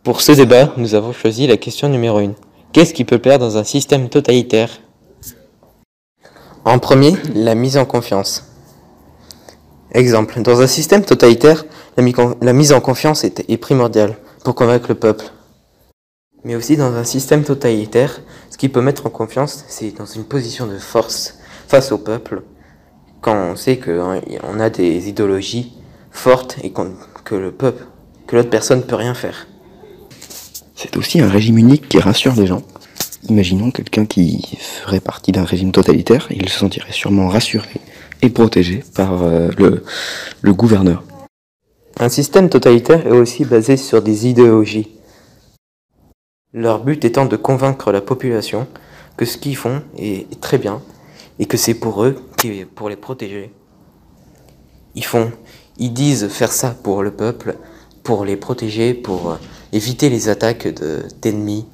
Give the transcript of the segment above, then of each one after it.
Pour ce débat, nous avons choisi la question numéro 1. Qu'est-ce qui peut plaire dans un système totalitaire? En premier, la mise en confiance. Exemple, dans un système totalitaire, la mise en confiance est primordiale pour convaincre le peuple. Mais aussi dans un système totalitaire, ce qui peut mettre en confiance, c'est dans une position de force face au peuple, quand on sait qu'on a des idéologies fortes et que l'autre personne ne peut rien faire. C'est aussi un régime unique qui rassure les gens. Imaginons quelqu'un qui ferait partie d'un régime totalitaire, il se sentirait sûrement rassuré et protégé par le gouverneur. Un système totalitaire est aussi basé sur des idéologies. Leur but étant de convaincre la population que ce qu'ils font est très bien et que c'est pour eux, pour les protéger. Ils disent faire ça pour le peuple, pour les protéger, pour éviter les attaques d'ennemis,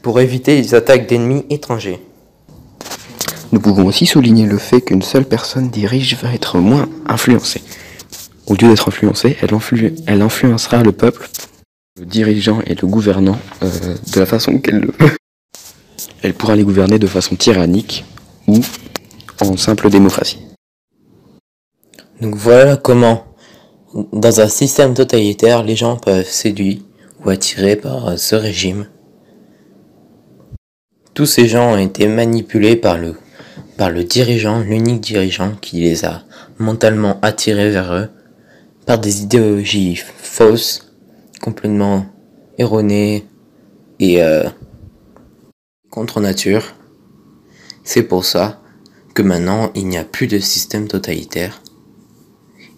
pour éviter les attaques d'ennemis étrangers. Nous pouvons aussi souligner le fait qu'une seule personne dirige va être moins influencée. Au lieu d'être influencée, elle influencera le peuple, le dirigeant et le gouvernant de la façon qu'elle le veut. Elle pourra les gouverner de façon tyrannique ou en simple démocratie. Donc voilà comment, dans un système totalitaire, les gens peuvent être séduits ou attirés par ce régime. Tous ces gens ont été manipulés par le dirigeant, l'unique dirigeant qui les a mentalement attirés vers eux, par des idéologies fausses, complètement erronées et contre nature. C'est pour ça que maintenant il n'y a plus de système totalitaire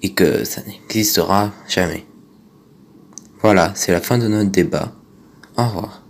et que ça n'existera jamais. Voilà, c'est la fin de notre débat. Au revoir.